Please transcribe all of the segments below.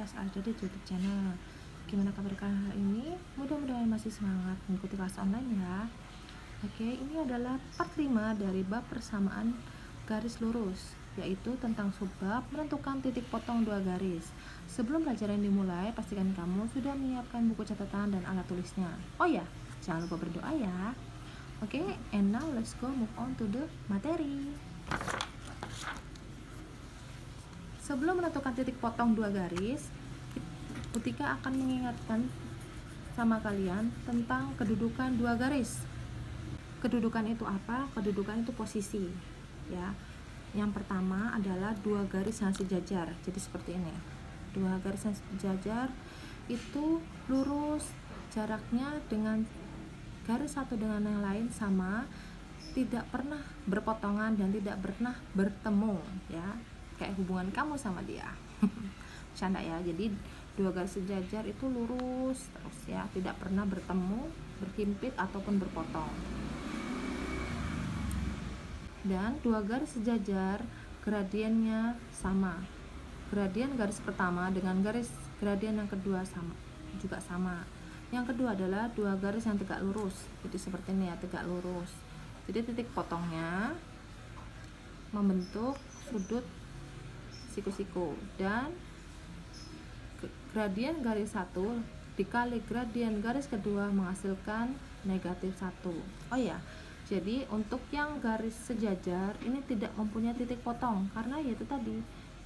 podcast ada di YouTube channel. Gimana kabar kalian hari ini? Mudah-mudahan masih semangat mengikuti kelas online ya. Oke, ini adalah part 5 dari bab persamaan garis lurus, yaitu tentang subbab menentukan titik potong dua garis. Sebelum pelajaran dimulai, pastikan kamu sudah menyiapkan buku catatan dan alat tulisnya. Oh ya, jangan lupa berdoa ya. Oke, and now let's go move on to the materi. Sebelum menentukan titik potong dua garis, Utika akan mengingatkan sama kalian tentang kedudukan dua garis. Kedudukan itu apa? Kedudukan itu posisi, ya. Yang pertama adalah dua garis yang sejajar. Jadi seperti ini. Dua garis yang sejajar itu lurus, jaraknya dengan garis satu dengan yang lain sama, tidak pernah berpotongan dan tidak pernah bertemu, ya. Kayak hubungan kamu sama dia. Canda ya. Jadi dua garis sejajar itu lurus terus ya, tidak pernah bertemu, berhimpit ataupun berpotong. Dan dua garis sejajar gradiennya sama. Gradien garis pertama dengan garis gradien yang kedua juga sama. Yang kedua adalah dua garis yang tegak lurus. Jadi seperti ini ya, tegak lurus. Jadi titik potongnya membentuk sudut siku-siku, dan gradien garis 1 dikali gradien garis kedua menghasilkan negatif 1. Oh ya, jadi untuk yang garis sejajar ini tidak mempunyai titik potong karena yaitu tadi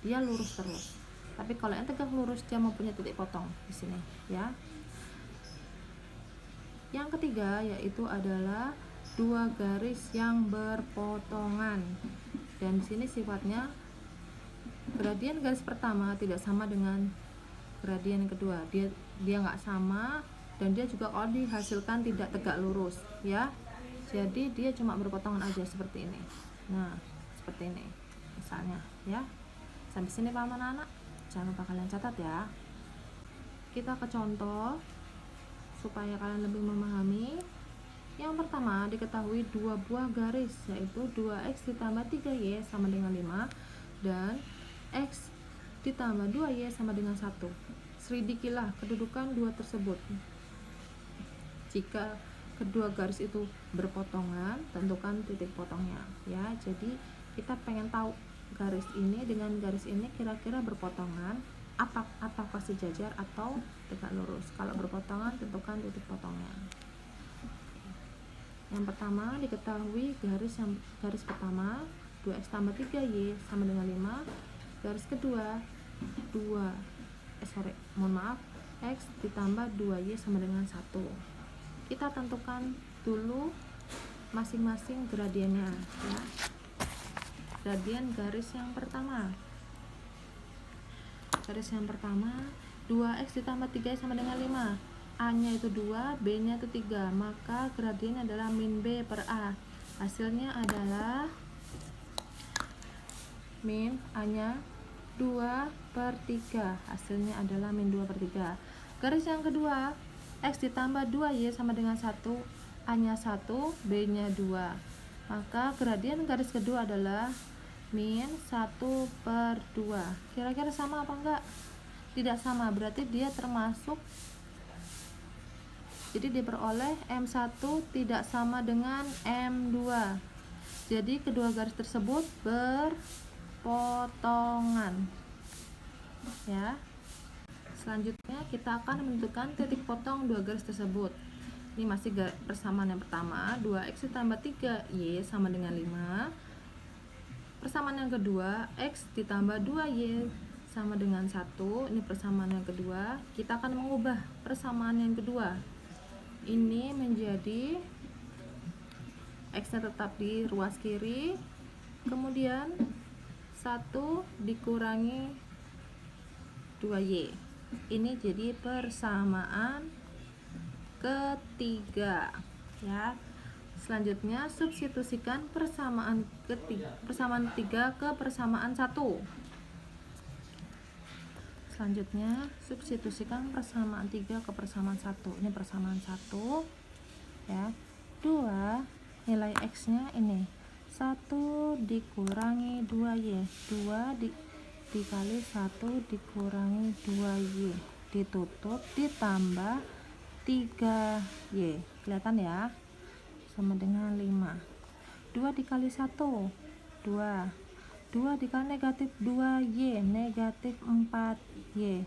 dia lurus terus. Tapi kalau yang tegak lurus dia mempunyai titik potong di sini ya. Yang ketiga yaitu adalah dua garis yang berpotongan, dan di sini sifatnya gradien garis pertama tidak sama dengan gradien kedua, dia nggak sama, dan dia juga kalau dihasilkan tidak tegak lurus ya. Jadi dia cuma berpotongan aja seperti ini. Nah, seperti ini misalnya ya. Sampai sini paham anak-anak? Jangan lupa kalian catat ya. Kita ke contoh supaya kalian lebih memahami. Yang pertama diketahui dua buah garis, yaitu 2x ditambah 3y sama dengan 5 dan x ditambah 2y sama dengan 1. Selidikilah kedudukan dua tersebut. Jika kedua garis itu berpotongan, tentukan titik potongnya ya. Jadi kita pengen tahu garis ini dengan garis ini kira-kira berpotongan apakah sejajar atau tegak lurus. Kalau berpotongan, tentukan titik potongnya. Yang pertama diketahui garis pertama 2x tambah 3y sama dengan 5. Garis kedua x ditambah 2y sama dengan 1. Kita tentukan dulu masing-masing gradiennya ya. Gradien garis yang pertama. Garis yang pertama 2x ditambah 3y sama dengan 5. A-nya itu 2, B-nya itu 3. Maka gradiennya adalah min B per A. Hasilnya adalah min A-nya 2/3. Hasilnya adalah min 2/3. Garis yang kedua, x ditambah 2y sama dengan 1. A-nya 1, B-nya 2. Maka gradien garis kedua adalah min 1/2. Kira-kira sama apa enggak? Tidak sama, berarti dia termasuk, jadi diperoleh M1 tidak sama dengan M2. Jadi kedua garis tersebut berpotongan ya. Selanjutnya kita akan menentukan titik potong dua garis tersebut. Ini masih persamaan yang pertama, 2x ditambah 3y sama dengan 5. Persamaan yang kedua, x ditambah 2y sama dengan 1. Ini persamaan yang kedua. Kita akan mengubah persamaan yang kedua ini menjadi x-nya tetap di ruas kiri, kemudian 1 dikurangi 2y. Ini jadi persamaan ketiga ya. Selanjutnya substitusikan persamaan ketiga ke persamaan 1. Selanjutnya substitusikan persamaan 3 ke persamaan 1. Ini persamaan 1 ya. 2 nilai x nya ini 1 dikurangi 2y. dikali 1 dikurangi 2Y ditutup ditambah 3Y, kelihatan ya, sama dengan 5. 2 dikali 1 2, 2 dikali negatif 2Y negatif 4Y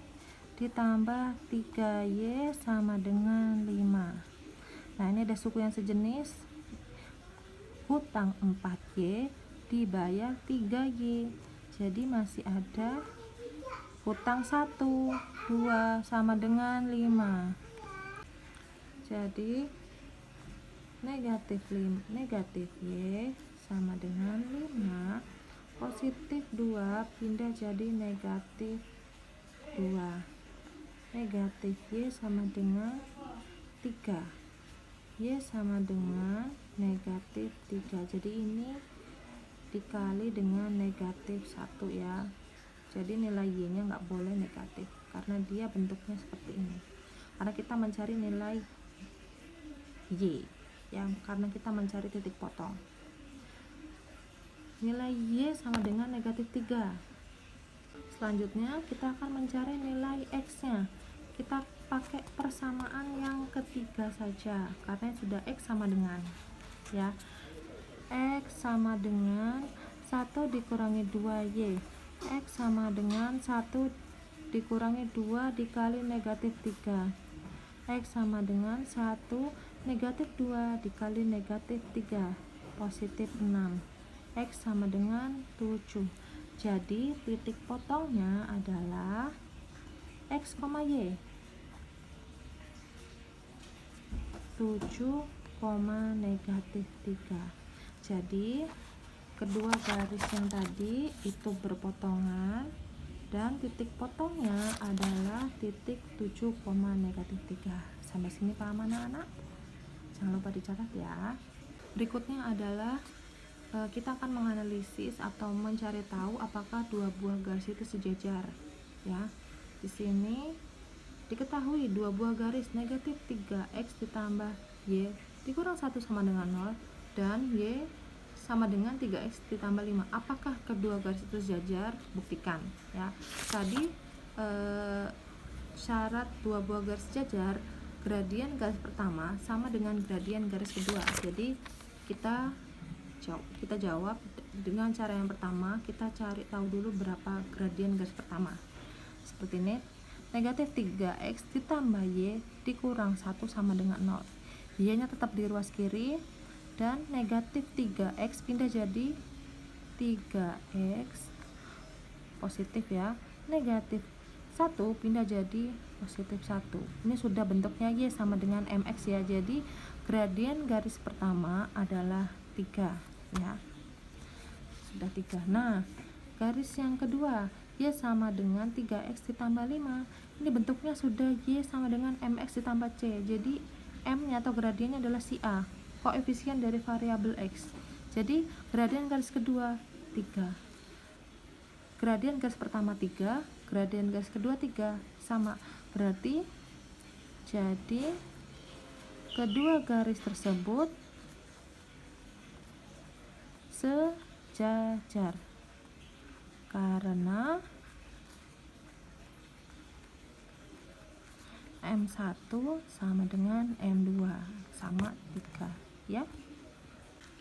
ditambah 3Y sama dengan 5. Nah, ini ada suku yang sejenis, hutang 4Y dibayar 3Y, jadi masih ada hutang 1 2 sama dengan 5. Jadi negatif Y sama dengan 5, positif 2 pindah jadi negatif 2, negatif Y sama dengan 3, Y sama dengan negatif 3. Jadi ini dikali dengan negatif 1 ya, jadi nilai Y nya nggak boleh negatif karena dia bentuknya seperti ini, karena kita mencari nilai Y ya, karena kita mencari titik potong. Nilai Y sama dengan negatif 3. Selanjutnya kita akan mencari nilai X nya. Kita pakai persamaan yang ketiga saja karena sudah X sama dengan ya, X sama dengan 1 dikurangi 2Y, X sama dengan 1 dikurangi 2 dikali negatif 3, X sama dengan 1 negatif 2 dikali negatif 3, positif 6, X sama dengan 7. Jadi titik potongnya adalah X, Y 7, negatif 3. Jadi kedua garis yang tadi itu berpotongan dan titik potongnya adalah titik 7, negatif 3. Sampai sini paham anak-anak? Jangan lupa dicatat ya. Berikutnya adalah kita akan menganalisis atau mencari tahu apakah dua buah garis itu sejajar ya. Di sini diketahui dua buah garis negatif 3X ditambah Y dikurang 1 sama dengan 0 dan Y sama dengan 3X ditambah 5. Apakah kedua garis itu sejajar? Buktikan ya. Tadi syarat dua buah garis sejajar, gradien garis pertama sama dengan gradien garis kedua. Jadi kita jawab dengan cara yang pertama, kita cari tahu dulu berapa gradien garis pertama. Seperti ini, negatif 3X ditambah Y dikurang 1 sama dengan 0. Y nya tetap di ruas kiri dan negatif 3X pindah jadi 3X positif ya, negatif 1 pindah jadi positif 1. Ini sudah bentuknya Y sama dengan MX ya, jadi gradien garis pertama adalah 3 ya, sudah 3. Nah, garis yang kedua Y sama dengan 3X ditambah 5, ini bentuknya sudah Y sama dengan MX ditambah C, jadi M nya atau gradiennya adalah si A, koefisien dari variabel X. Jadi gradien garis kedua 3, gradien garis pertama 3, gradien garis kedua 3, sama, berarti jadi kedua garis tersebut sejajar karena M1 sama dengan M2 sama 3 ya.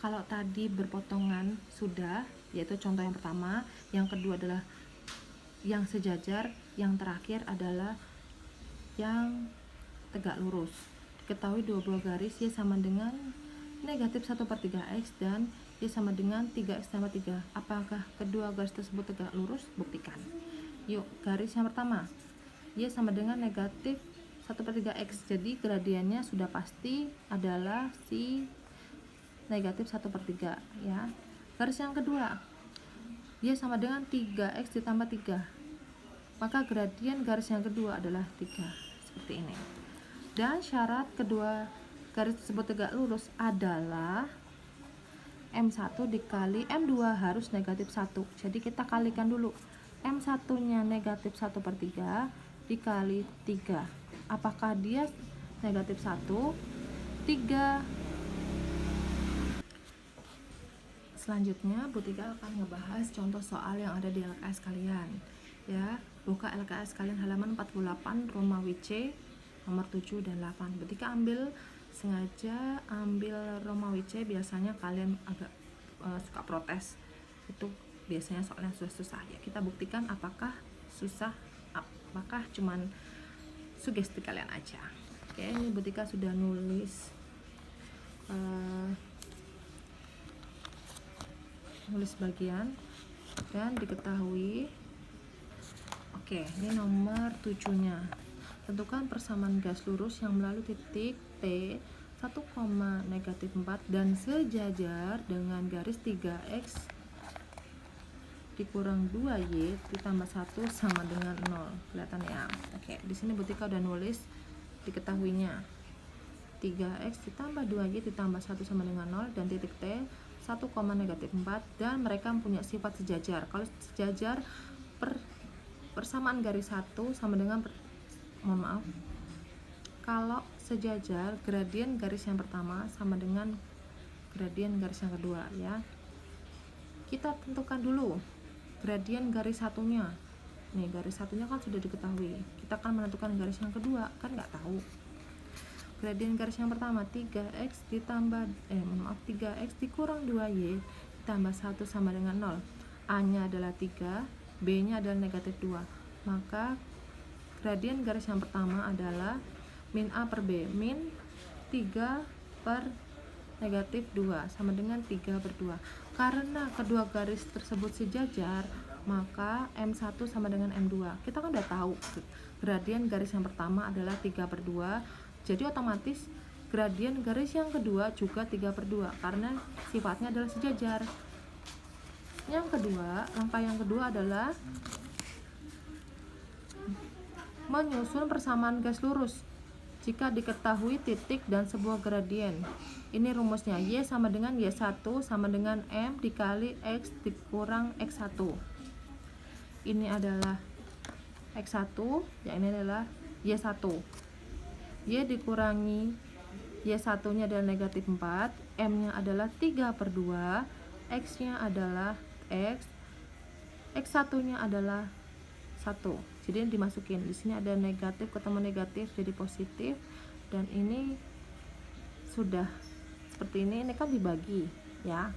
Kalau tadi berpotongan sudah, yaitu contoh yang pertama, yang kedua adalah yang sejajar, yang terakhir adalah yang tegak lurus. Diketahui dua buah garis Y sama dengan negatif 1/3X dan Y sama dengan 3X tambah 3. Apakah kedua garis tersebut tegak lurus? Buktikan. Yuk, garis yang pertama Y sama dengan negatif 1/3X, jadi gradiennya sudah pasti adalah si negatif 1/3 ya. Garis yang kedua Y sama dengan 3X ditambah 3, maka gradien garis yang kedua adalah 3, seperti ini. Dan syarat kedua garis tersebut tegak lurus adalah M1 dikali M2 harus negatif 1. Jadi kita kalikan dulu, M1 nya negatif 1/3 dikali 3, apakah dia negatif 1? 3 Selanjutnya Butika akan ngebahas contoh soal yang ada di LKS kalian ya. Buka LKS kalian halaman 48 Romawi C nomor 7 dan 8. Butika sengaja ambil Romawi C, biasanya kalian agak suka protes. Itu biasanya soalnya susah-susah ya. Kita buktikan apakah susah, apakah cuman sugesti kalian aja. Oke, ini Butika sudah nulis bagian dan diketahui. Oke, ini nomor 7 nya. Tentukan persamaan garis lurus yang melalui titik T 1, -4 dan sejajar dengan garis 3x dikurang 2y ditambah 1 sama dengan 0. Kelihatan ya? Oke, di sini Butika udah nulis diketahuinya. 3x ditambah 2y ditambah 1 sama dengan 0 dan titik T 1, -4 dan mereka mempunyai sifat sejajar. Kalau sejajar, persamaan garis 1 sama dengan kalau sejajar, gradien garis yang pertama sama dengan gradien garis yang kedua ya. Kita tentukan dulu gradien garis satunya. Nih, garis satunya kan sudah diketahui. Kita akan menentukan garis yang kedua, kan nggak tahu. Gradien garis yang pertama 3x dikurang 2y ditambah 1 sama dengan 0. A nya adalah 3, B nya adalah negatif 2. Maka gradien garis yang pertama adalah min A per B, min 3 per negatif 2 sama dengan 3 per 2. Karena kedua garis tersebut sejajar, maka M1 sama dengan M2. Kita kan udah tahu gradien garis yang pertama adalah 3 per 2, jadi otomatis gradien garis yang kedua juga 3 per 2 karena sifatnya adalah sejajar. Yang kedua, langkah yang kedua adalah menyusun persamaan garis lurus jika diketahui titik dan sebuah gradien. Ini rumusnya, Y sama dengan Y1 sama dengan M dikali X dikurang X1. Ini adalah X1, yang ini adalah Y1. Y dikurangi Y1 nya adalah negatif 4, M nya adalah 3 per 2, X nya adalah X, X1 nya adalah 1. Jadi dimasukin, di sini ada negatif ketemu negatif jadi positif, dan ini sudah seperti ini kan dibagi ya.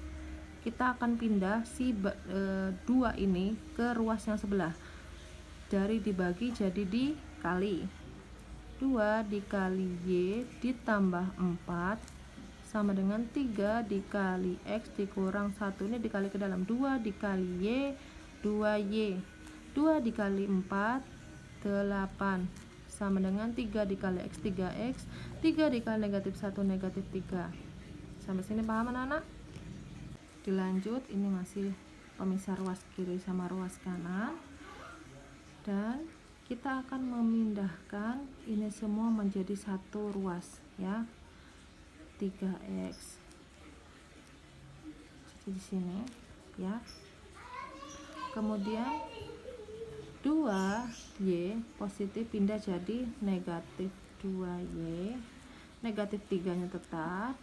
Kita akan pindah si 2 ini ke ruas yang sebelah, dari dibagi jadi dikali. 2 dikali Y ditambah 4 sama dengan 3 dikali X dikurang 1, ini dikali ke dalam, 2 dikali Y 2Y, 2 dikali 4 8 sama dengan 3 dikali X 3X, 3 dikali negatif 1 negatif 3. Sampai sini paham anak-anak? Dilanjut, ini masih pemisah ruas kiri sama ruas kanan, dan kita akan memindahkan ini semua menjadi satu ruas ya. 3x di sini ya. Kemudian 2y positif pindah jadi negatif 2y, negatif 3 nya tetap,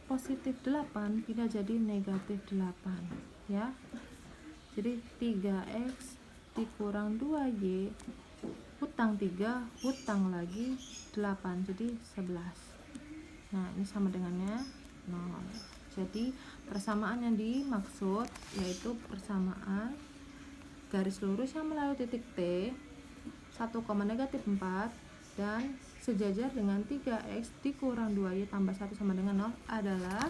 positif 8 pindah jadi negatif 8 ya. Jadi 3x dikurang 2y, hutang 3, hutang lagi 8, jadi 11. Nah, ini sama dengannya 0. Jadi persamaan yang dimaksud yaitu persamaan garis lurus yang melalui titik T 1, negatif 4 dan sejajar dengan 3x dikurang 2y tambah 1 sama dengan 0 adalah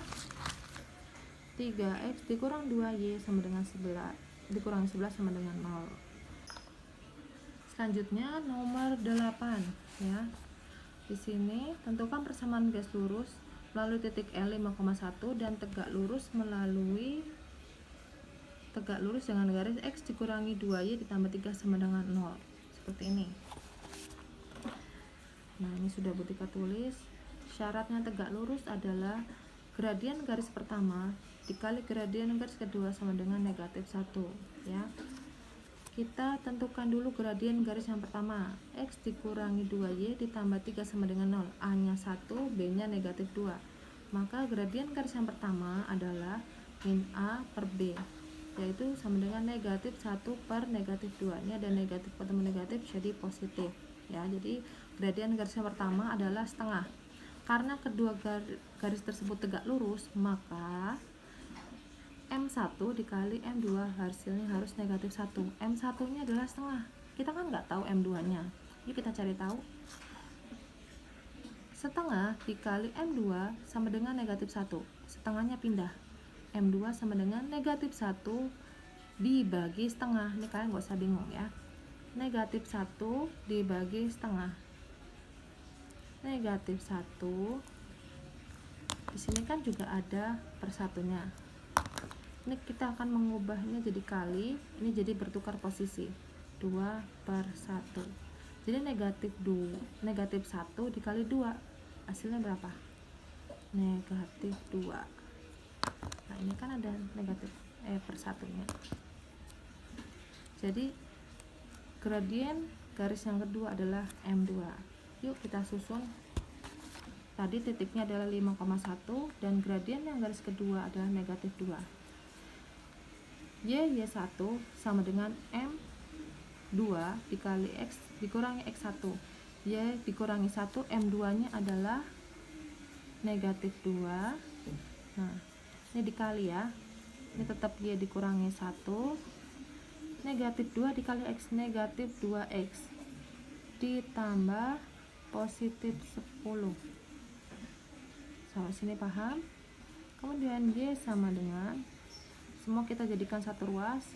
3x dikurang 2y sama dengan 11 dikurang 11 sama dengan 0. Selanjutnya nomor 8 ya. Di sini tentukan persamaan garis lurus melalui titik L 5,1 dan tegak lurus dengan garis X dikurangi 2y ditambah 3 sama dengan 0. Seperti ini. Nah, ini sudah Butika tulis. Syaratnya tegak lurus adalah gradien garis pertama dikali gradien garis kedua sama dengan negatif 1 ya. Kita tentukan dulu gradien garis yang pertama, X dikurangi 2y ditambah 3 sama dengan 0, A nya 1, B nya negatif 2. maka gradien garis yang pertama adalah min A per B, yaitu sama dengan negatif 1 per negatif 2. Ini ada negatif ketemu negatif jadi positif ya. Jadi gradien garis yang pertama adalah setengah. Karena kedua garis tersebut tegak lurus, maka M1 dikali M2 hasilnya harus negatif 1. M1 nya adalah setengah, kita kan nggak tahu M2 nya, yuk kita cari tahu. Setengah dikali M2 sama dengan negatif 1, setengahnya pindah, M2 sama dengan negatif 1 dibagi setengah. Ini kalian nggak usah bingung ya, negatif 1 dibagi setengah, negatif 1 di sini kan juga ada per satunya. Ini kita akan mengubahnya jadi kali, ini jadi bertukar posisi 2 per 1. Jadi negatif 1 dikali 2 hasilnya berapa? Negatif 2. Nah ini kan ada negatif per satunya. Jadi gradien garis yang kedua adalah M2. Yuk kita susun. Tadi titiknya adalah 5,1 dan gradien yang garis kedua adalah negatif 2. Y1 sama dengan M2 dikali X dikurangi X1. Y dikurangi 1, M2 nya adalah negatif 2. Nah ini dikali ya, ini tetap Y dikurangi 1, negatif 2 dikali X, negatif 2X ditambah positif 10. Sampai sini paham? Kemudian Y sama dengan, semua kita jadikan satu ruas,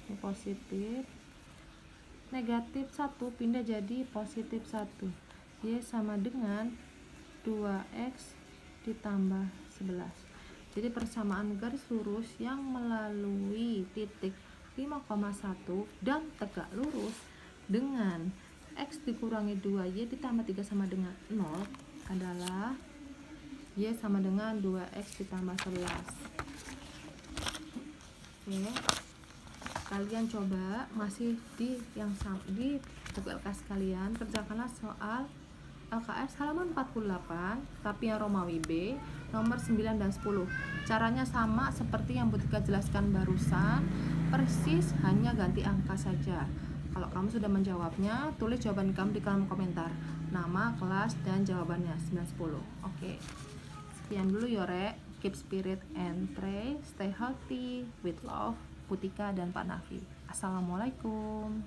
ini positif, negatif 1 pindah jadi positif 1. Y sama dengan 2X ditambah 11. Jadi persamaan garis lurus yang melalui titik 5,1 dan tegak lurus dengan X dikurangi 2Y ditambah 3 sama dengan 0 adalah Y sama dengan 2X ditambah 11. Oke, kalian coba masih di yang di buku LKS kalian, kerjakanlah soal LKS halaman 48 tapi yang Romawi B nomor 9 dan 10. Caranya sama seperti yang Butika jelaskan barusan, persis, hanya ganti angka saja. Kalau kamu sudah menjawabnya, tulis jawaban kamu di kolom komentar, nama, kelas, dan jawabannya 9-10. Oke, sekian dulu Yore. Keep spirit and pray, stay healthy, with love, Butika dan Pak Nafi. Assalamualaikum.